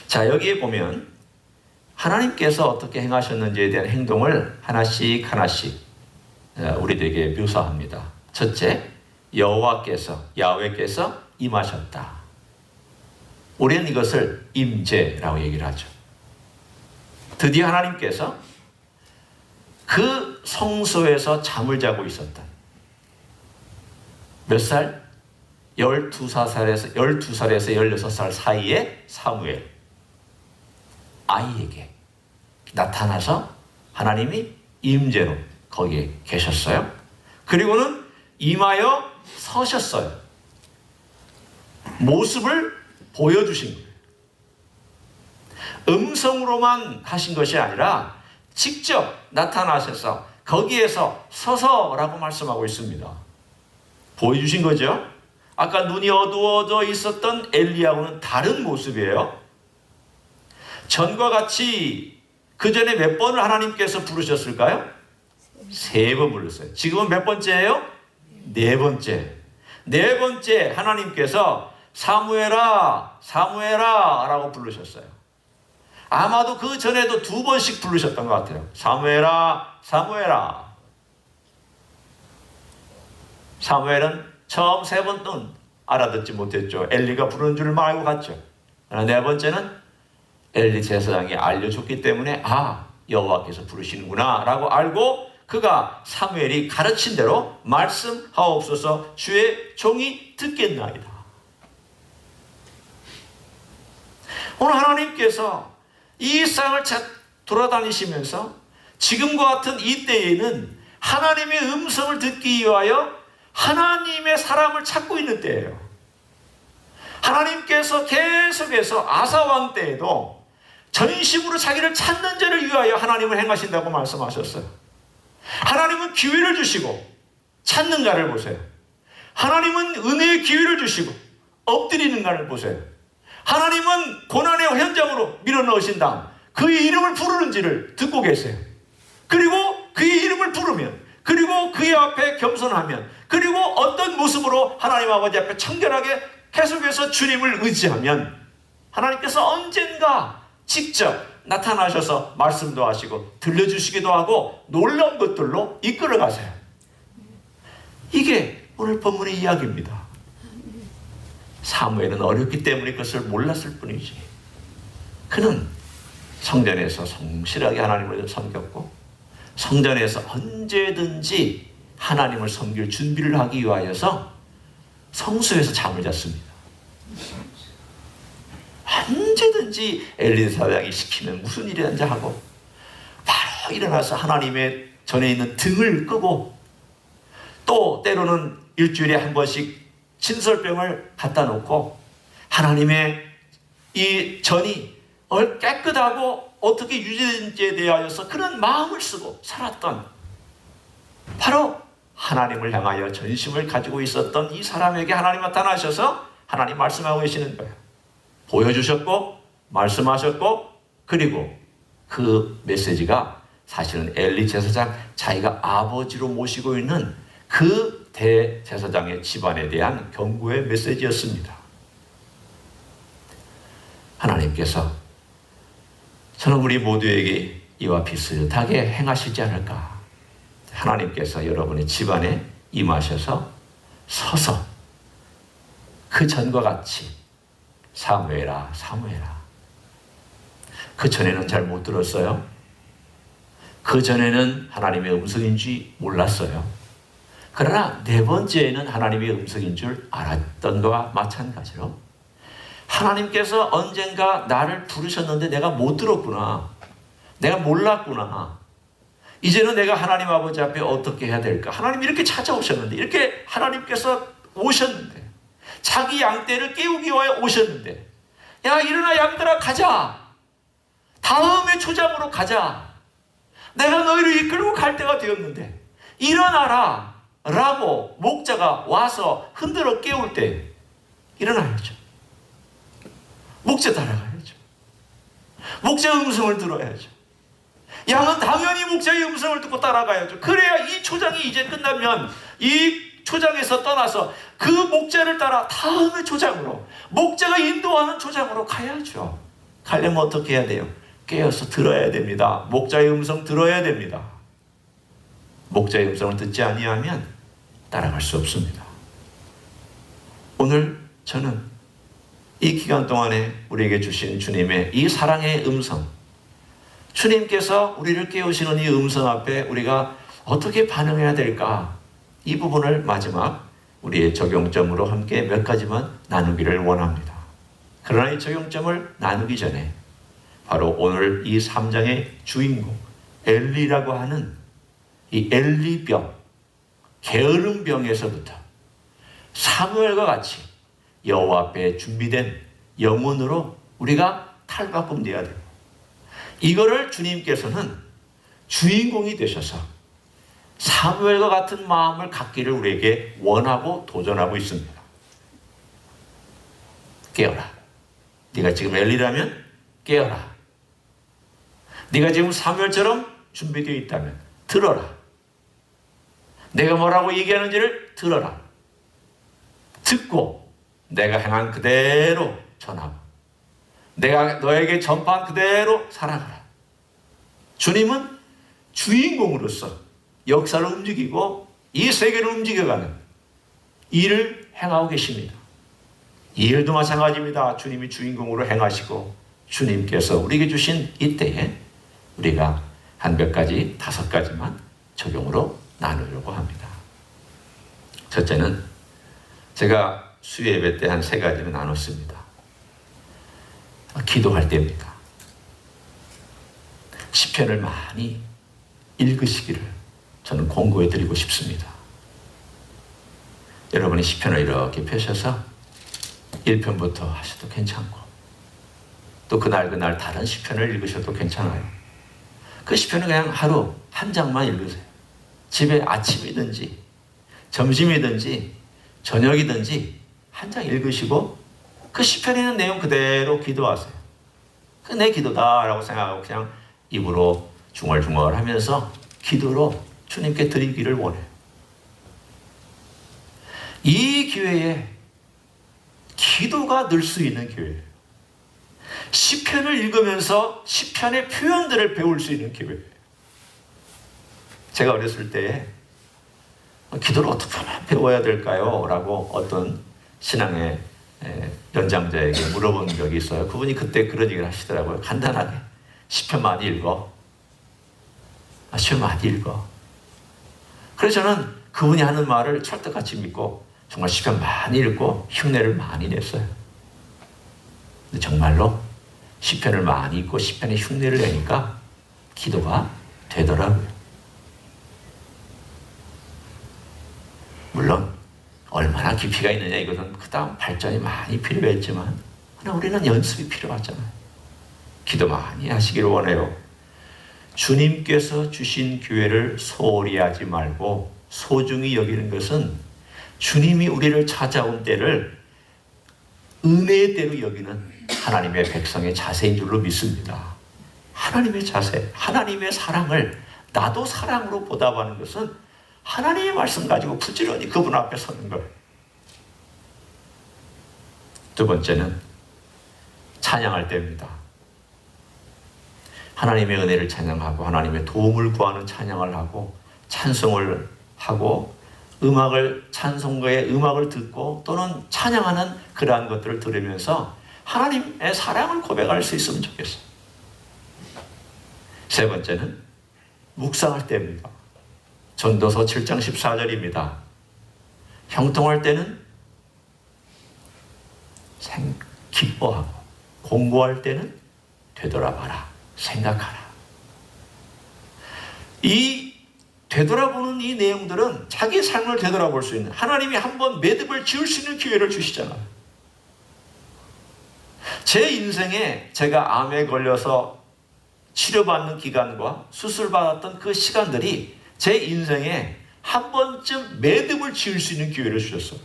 자, 여기에 보면 하나님께서 어떻게 행하셨는지에 대한 행동을 하나씩 하나씩 우리들에게 묘사합니다. 첫째, 여호와께서 야훼께서 임하셨다. 우리는 이것을 임재라고 얘기를 하죠. 드디어 하나님께서 그 성소에서 잠을 자고 있었던 몇 살? 12살에서 16살 사이에 사무엘 아이에게 나타나서 하나님이 임재로 거기에 계셨어요. 그리고는 임하여 서셨어요. 모습을 보여주신 거예요. 음성으로만 하신 것이 아니라 직접 나타나셔서 거기에서 서서라고 말씀하고 있습니다. 보여주신 거죠. 아까 눈이 어두워져 있었던 엘리야하고는 다른 모습이에요. 전과 같이 그 전에 몇 번을 하나님께서 부르셨을까요? 3번 불렀어요. 지금은 몇 번째예요? 4번째. 4번째 하나님께서 사무엘아, 사무엘아 라고 부르셨어요. 아마도 그 전에도 2번씩 부르셨던 것 같아요. 사무엘아, 사무엘아. 사무엘은 처음 3번은 알아듣지 못했죠. 엘리가 부르는 줄 알고 갔죠. 그러나 4번째는 엘리 제사장이 알려줬기 때문에 아, 여호와께서 부르시는구나 라고 알고 그가 사무엘이 가르친 대로 말씀하옵소서 주의 종이 듣겠나이다. 오늘 하나님께서 이 땅을 돌아다니시면서 지금과 같은 이 때에는 하나님의 음성을 듣기 위하여 하나님의 사람을 찾고 있는 때예요. 하나님께서 계속해서 아사왕 때에도 전심으로 자기를 찾는 자를 위하여 하나님을 행하신다고 말씀하셨어요. 하나님은 기회를 주시고 찾는 자를 보세요. 하나님은 은혜의 기회를 주시고 엎드리는 자를 보세요. 하나님은 고난의 현장으로 밀어넣으신 다음 그의 이름을 부르는지를 듣고 계세요. 그리고 그의 이름을 부르면, 그리고 그의 앞에 겸손하면, 그리고 어떤 모습으로 하나님 아버지 앞에 청결하게 계속해서 주님을 의지하면 하나님께서 언젠가 직접 나타나셔서 말씀도 하시고 들려주시기도 하고 놀라운 것들로 이끌어 가세요. 이게 오늘 본문의 이야기입니다. 사무엘은 어렸기 때문에 그것을 몰랐을 뿐이지. 그는 성전에서 성실하게 하나님을 섬겼고 성전에서 언제든지 하나님을 섬길 준비를 하기 위하여서 성소에서 잠을 잤습니다. 언제든지 엘리 사장이 시키면 무슨 일이든지 하고 바로 일어나서 하나님의 전에 있는 등을 끄고 또 때로는 일주일에 한 번씩 진설병을 갖다 놓고 하나님의 이 전이 깨끗하고 어떻게 유지되는지에 대하여서 그런 마음을 쓰고 살았던 바로 하나님을 향하여 전심을 가지고 있었던 이 사람에게 하나님 나타나셔서 하나님 말씀하고 계시는 거예요. 보여주셨고 말씀하셨고 그리고 그 메시지가 사실은 엘리 제사장 자기가 아버지로 모시고 있는 그 대제사장의 집안에 대한 경고의 메시지였습니다. 하나님께서 저는 우리 모두에게 이와 비슷하게 행하시지 않을까. 하나님께서 여러분의 집안에 임하셔서 서서 그 전과 같이 사무엘아 사무엘아. 그 전에는 잘 못 들었어요. 그 전에는 하나님의 음성인지 몰랐어요. 그러나 4번째에는 하나님의 음성인 줄 알았던 것과 마찬가지로 하나님께서 언젠가 나를 부르셨는데 내가 못 들었구나. 내가 몰랐구나. 이제는 내가 하나님 아버지 앞에 어떻게 해야 될까? 하나님 이렇게 찾아오셨는데 이렇게 하나님께서 오셨는데 자기 양떼를 깨우기 위하여 오셨는데 야 일어나 양들아 가자. 다음의 초장으로 가자. 내가 너희를 이끌고 갈 때가 되었는데 일어나라 라고 목자가 와서 흔들어 깨울 때 일어나야죠. 목자 따라가야죠. 목자의 음성을 들어야죠. 양은 당연히 목자의 음성을 듣고 따라가야죠. 그래야 이 초장이 이제 끝나면 이 초장에서 떠나서 그 목자를 따라 다음의 초장으로 목자가 인도하는 초장으로 가야죠. 가려면 어떻게 해야 돼요? 깨어서 들어야 됩니다. 목자의 음성 들어야 됩니다. 목자의 음성을 듣지 아니하면 따라갈 수 없습니다. 오늘 저는 이 기간 동안에 우리에게 주신 주님의 이 사랑의 음성, 주님께서 우리를 깨우시는 이 음성 앞에 우리가 어떻게 반응해야 될까? 이 부분을 마지막 우리의 적용점으로 함께 몇 가지만 나누기를 원합니다. 그러나 이 적용점을 나누기 전에 바로 오늘 이 3장의 주인공 엘리라고 하는 이 엘리병, 게으름병에서부터 사무엘과 같이 여호와 앞에 준비된 영혼으로 우리가 탈바꿈되어야 됩니다. 이거를 주님께서는 주인공이 되셔서 사무엘과 같은 마음을 갖기를 우리에게 원하고 도전하고 있습니다. 깨어라. 네가 지금 엘리라면 깨어라. 네가 지금 사무엘처럼 준비되어 있다면 들어라. 내가 뭐라고 얘기하는지를 들어라. 듣고 내가 행한 그대로 전하고 내가 너에게 전파한 그대로 살아가라. 주님은 주인공으로서 역사를 움직이고 이 세계를 움직여가는 일을 행하고 계십니다. 이 일도 마찬가지입니다. 주님이 주인공으로 행하시고 주님께서 우리에게 주신 이때에 우리가 한 몇 가지, 5가지만 적용으로 나누려고 합니다. 첫째는 제가 수요 예배 때 한 3가지로 나눴습니다. 기도할 때입니다. 시편을 많이 읽으시기를 저는 권고해 드리고 싶습니다. 여러분이 시편을 이렇게 펴셔서 1편부터 하셔도 괜찮고 또 그날 다른 시편을 읽으셔도 괜찮아요. 그 시편을 그냥 하루 한 장만 읽으세요. 집에 아침이든지 점심이든지 저녁이든지 한 장 읽으시고 그 시편에 있는 내용 그대로 기도하세요. 그 내 기도다라고 생각하고 그냥 입으로 중얼중얼 하면서 기도로 주님께 드리기를 원해요. 이 기회에 기도가 늘 수 있는 기회예요. 시편을 읽으면서 시편의 표현들을 배울 수 있는 기회예요. 제가 어렸을 때 기도를 어떻게 하면 배워야 될까요? 라고 어떤 신앙의 연장자에게 물어본 적이 있어요. 그분이 그때 그런 얘기를 하시더라고요. 간단하게 시편 많이 읽어. 시편 많이 읽어. 그래서 저는 그분이 하는 말을 철떡같이 믿고 정말 시편 많이 읽고 흉내를 많이 냈어요. 근데 정말로 시편을 많이 읽고 시편에 흉내를 내니까 기도가 되더라고요. 물론 얼마나 깊이가 있느냐 이것은 그 다음 발전이 많이 필요했지만 그러나 우리는 연습이 필요하잖아요. 기도 많이 하시기를 원해요. 주님께서 주신 기회를 소홀히 하지 말고 소중히 여기는 것은 주님이 우리를 찾아온 때를 은혜의 때로 여기는 하나님의 백성의 자세인 줄로 믿습니다. 하나님의 자세, 하나님의 사랑을 나도 사랑으로 보답하는 것은 하나님의 말씀 가지고 부지런히 그분 앞에 서는 거예요. 두 번째는 찬양할 때입니다. 하나님의 은혜를 찬양하고 하나님의 도움을 구하는 찬양을 하고 찬송을 하고 찬송가의 음악을 듣고 또는 찬양하는 그러한 것들을 들으면서 하나님의 사랑을 고백할 수 있으면 좋겠어요. 세 번째는 묵상할 때입니다. 전도서 7장 14절입니다. 형통할 때는 기뻐하고 공부할 때는 되돌아봐라. 생각하라. 이 되돌아보는 이 내용들은 자기 삶을 되돌아볼 수 있는 하나님이 한번 매듭을 지을 수 있는 기회를 주시잖아요. 제 인생에 제가 암에 걸려서 치료받는 기간과 수술받았던 그 시간들이 제 인생에 한 번쯤 매듭을 지을 수 있는 기회를 주셨어요.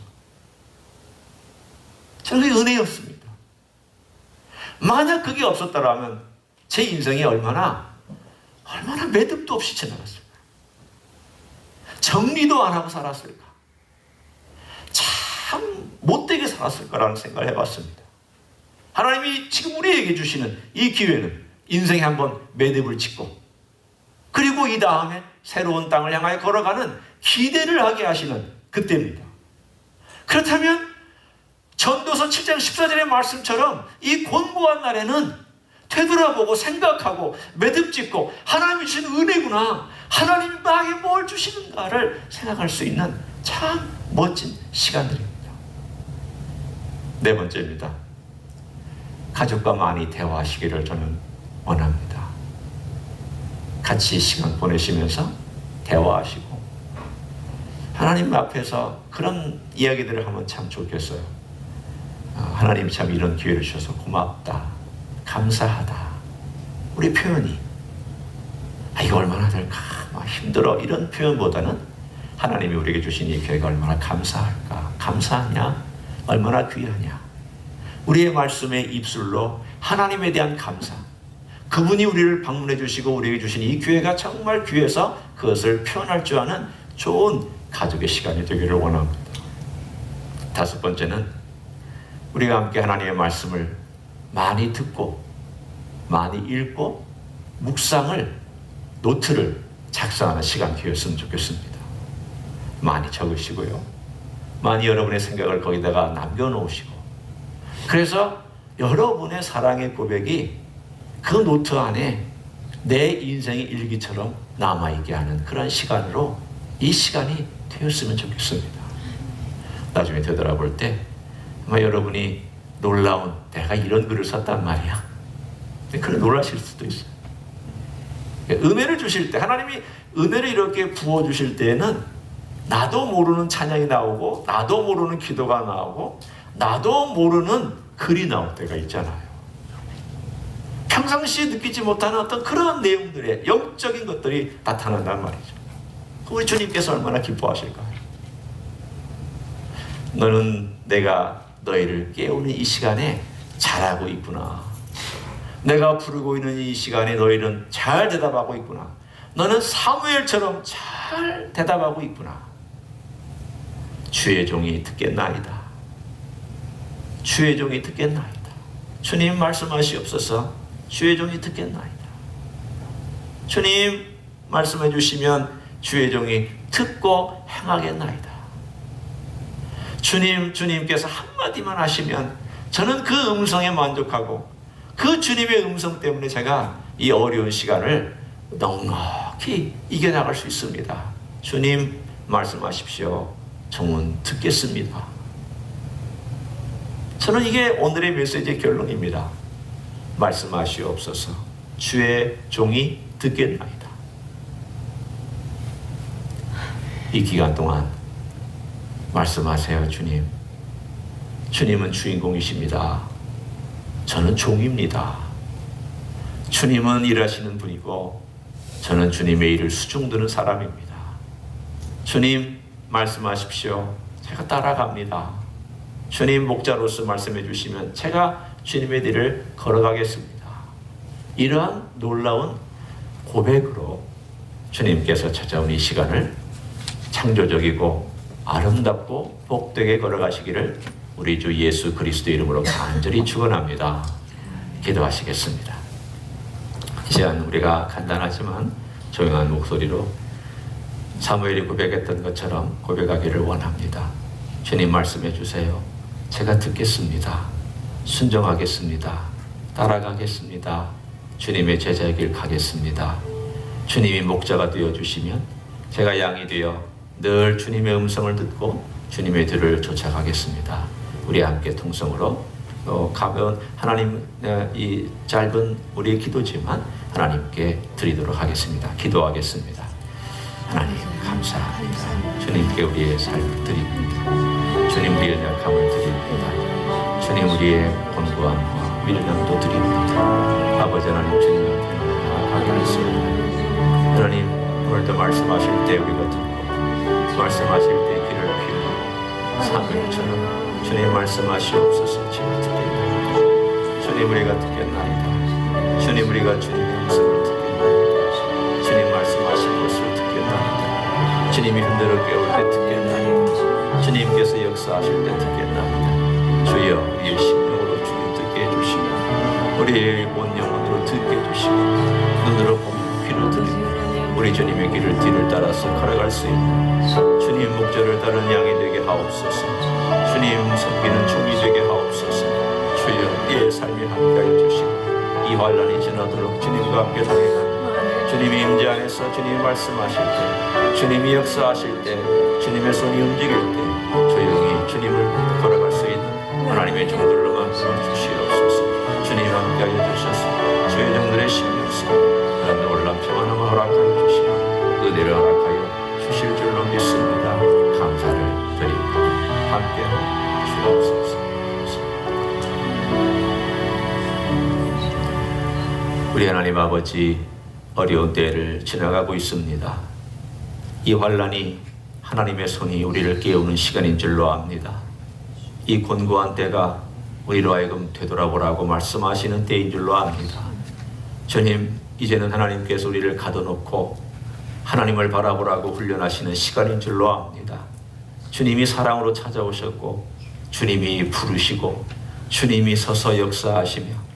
저는 그게 은혜였습니다. 만약 그게 없었다면 제 인생이 얼마나 매듭도 없이 지나갔을까? 정리도 안 하고 살았을까? 참 못되게 살았을 거라는 생각을 해봤습니다. 하나님이 지금 우리에게 주시는 이 기회는 인생에 한번 매듭을 짓고 그리고 이 다음에 새로운 땅을 향하여 걸어가는 기대를 하게 하시는 그때입니다. 그렇다면 전도서 7장 14절의 말씀처럼 이 곤고한 날에는 되돌아보고 생각하고 매듭짓고 하나님이 주신 은혜구나, 하나님이 나에게 뭘 주시는가를 생각할 수 있는 참 멋진 시간들입니다. 네 번째입니다. 가족과 많이 대화하시기를 저는 원합니다. 같이 시간 보내시면서 대화하시고 하나님 앞에서 그런 이야기들을 하면 참 좋겠어요. 하나님 참 이런 기회를 주셔서 고맙다, 감사하다, 우리 표현이 이거 얼마나 될까, 힘들어, 이런 표현보다는 하나님이 우리에게 주신 이 교회가 얼마나 감사할까, 감사하냐, 얼마나 귀하냐, 우리의 말씀의 입술로 하나님에 대한 감사, 그분이 우리를 방문해 주시고 우리에게 주신 이 교회가 정말 귀해서 그것을 표현할 줄 아는 좋은 가족의 시간이 되기를 원합니다. 다섯 번째는 우리가 함께 하나님의 말씀을 많이 듣고 많이 읽고 묵상을, 노트를 작성하는 시간 기회였으면 좋겠습니다. 많이 적으시고요, 많이 여러분의 생각을 거기다가 남겨놓으시고, 그래서 여러분의 사랑의 고백이 그 노트 안에 내 인생의 일기처럼 남아있게 하는 그런 시간으로 이 시간이 되었으면 좋겠습니다. 나중에 되돌아볼 때 아마 여러분이 놀라운, 내가 이런 글을 썼단 말이야, 그래 놀라실 수도 있어요. 은혜를 주실 때, 하나님이 은혜를 이렇게 부어주실 때에는 나도 모르는 찬양이 나오고, 나도 모르는 기도가 나오고, 나도 모르는 글이 나올 때가 있잖아요. 평상시에 느끼지 못하는 어떤 그런 내용들의 영적인 것들이 나타난단 말이죠. 우리 주님께서 얼마나 기뻐하실까요? 너는 내가 너희를 깨우는 이 시간에 잘하고 있구나. 내가 부르고 있는 이 시간에 너희는 잘 대답하고 있구나. 너는 사무엘처럼 잘 대답하고 있구나. 주의 종이 듣겠나이다. 주의 종이 듣겠나이다. 주님 말씀하시옵소서. 주의 종이 듣겠나이다. 주님 말씀해 주시면 주의 종이 듣고 행하겠나이다. 주님께서 한마디만 하시면 저는 그 음성에 만족하고, 그 주님의 음성 때문에 제가 이 어려운 시간을 넉넉히 이겨나갈 수 있습니다. 주님 말씀하십시오. 종은 듣겠습니다. 저는 이게 오늘의 메시지의 결론입니다. 말씀하시옵소서. 주의 종이 듣겠나이다. 이 기간 동안 말씀하세요. 주님. 주님은 주인공이십니다. 저는 종입니다. 주님은 일하시는 분이고 저는 주님의 일을 수중드는 사람입니다. 주님 말씀하십시오. 제가 따라갑니다. 주님 목자로서 말씀해 주시면 제가 주님의 길을 걸어가겠습니다. 이러한 놀라운 고백으로 주님께서 찾아온 이 시간을 창조적이고 아름답고 복되게 걸어가시기를 우리 주 예수 그리스도 이름으로 간절히 축원합니다. 기도하시겠습니다. 이 시간 우리가 간단하지만 조용한 목소리로 사무엘이 고백했던 것처럼 고백하기를 원합니다. 주님 말씀해 주세요. 제가 듣겠습니다. 순종하겠습니다. 따라가겠습니다. 주님의 제자의 길 가겠습니다. 주님이 목자가 되어주시면 제가 양이 되어 늘 주님의 음성을 듣고 주님의 뒤를 쫓아가겠습니다. 우리 함께 통성으로 가벼운 하나님, 이 짧은 우리의 기도지만 하나님께 드리도록 하겠습니다. 기도하겠습니다. 하나님 감사합니다. 주님께 우리의 삶을 드립니다. 주님 우리의 연약함을 드립니다. 주님 우리의 권고함과 밀남도 드립니다. 아버지 하나님 주님 앞에 나아가게 하시옵소서. 하나님 오늘도 말씀하실 때 우리가 듣고 말씀하실 때 귀를 피우고 사무엘처럼 주님 말씀하시옵소서. 제가 듣겠나이다. 주님 우리가 듣겠나이다. 주님 우리가 주님의 음성을 듣겠나이다. 주님 말씀하신 것을 듣겠나이다. 주님이 흔들어 깨울 때 듣겠나이다. 주님께서 역사하실 때 듣겠나이다. 주여 우리의 심령으로 주님 듣게 해주시고 우리의 온 영혼으로 듣게 해주시고 눈으로 보며 귀로 들리며 우리 주님의 길을 뒤를 따라서 걸어갈 수 있는 주님 목자를 따른 양이 되게 하옵소서. 주님 섬기는 종이 되게 하옵소서. 주여 우리의 삶이 함께하여 주시고 이 환란이 지나도록 주님과 함께 동행하며 주님의 임재 안에서 주님이 말씀하실 때 주님이 역사하실 때 주님의 손이 움직일 때 조용히 주님을 걸어갈 수 있는 하나님의 종들로만 주시옵소서. 주님 함께하여 주셔서 주의 종들의 심령 속에 그런 놀랍 평안함을 허락하여 주시고 은혜를 허락하여 주실 줄로 믿습니다. 감사를 드립니다. 함께하여 주옵소서. 우리 하나님 아버지, 어려운 때를 지나가고 있습니다. 이 환난이 하나님의 손이 우리를 깨우는 시간인 줄로 압니다. 이 곤고한 때가 우리로 하여금 되돌아보라고 말씀하시는 때인 줄로 압니다. 주님, 이제는 하나님께서 우리를 가둬놓고 하나님을 바라보라고 훈련하시는 시간인 줄로 압니다. 주님이 사랑으로 찾아오셨고 주님이 부르시고 주님이 서서 역사하시며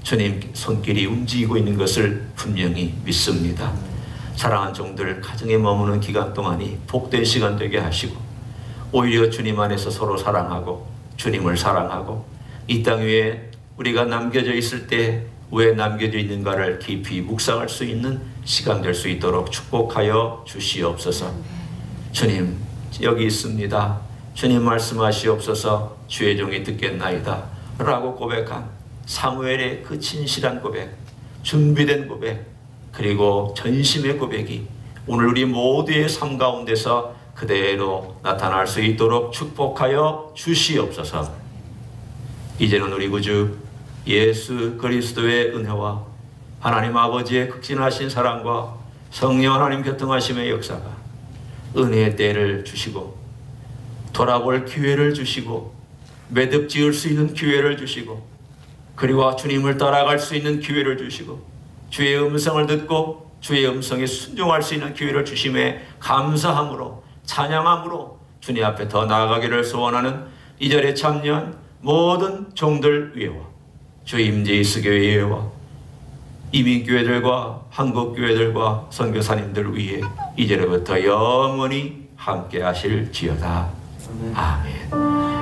주님 손길이 움직이고 있는 것을 분명히 믿습니다. 사랑하는 종들, 가정에 머무는 기간 동안이 복된 시간 되게 하시고 오히려 주님 안에서 서로 사랑하고 주님을 사랑하고 이 땅 위에 우리가 남겨져 있을 때 왜 남겨져 있는가를 깊이 묵상할 수 있는 시간 될 수 있도록 축복하여 주시옵소서. 주님, 여기 있습니다. 주님 말씀하시옵소서. 주의 종이 듣겠나이다 라고 고백한 사무엘의 그 진실한 고백, 준비된 고백, 그리고 전심의 고백이 오늘 우리 모두의 삶 가운데서 그대로 나타날 수 있도록 축복하여 주시옵소서. 이제는 우리 구주 예수 그리스도의 은혜와 하나님 아버지의 극진하신 사랑과 성령 하나님 교통하심의 역사가 은혜의 때를 주시고 돌아볼 기회를 주시고 매듭 지을 수 있는 기회를 주시고 그리고 주님을 따라갈 수 있는 기회를 주시고 주의 음성을 듣고 주의 음성에 순종할 수 있는 기회를 주심에 감사함으로 찬양함으로 주님 앞에 더 나아가기를 소원하는 이 자리에 참여한 모든 종들 위에와 주 임재이스교회 위에와 이민교회들과 한국교회들과 선교사님들 위에 이제로부터 영원히 함께 하실지어다. 아멘.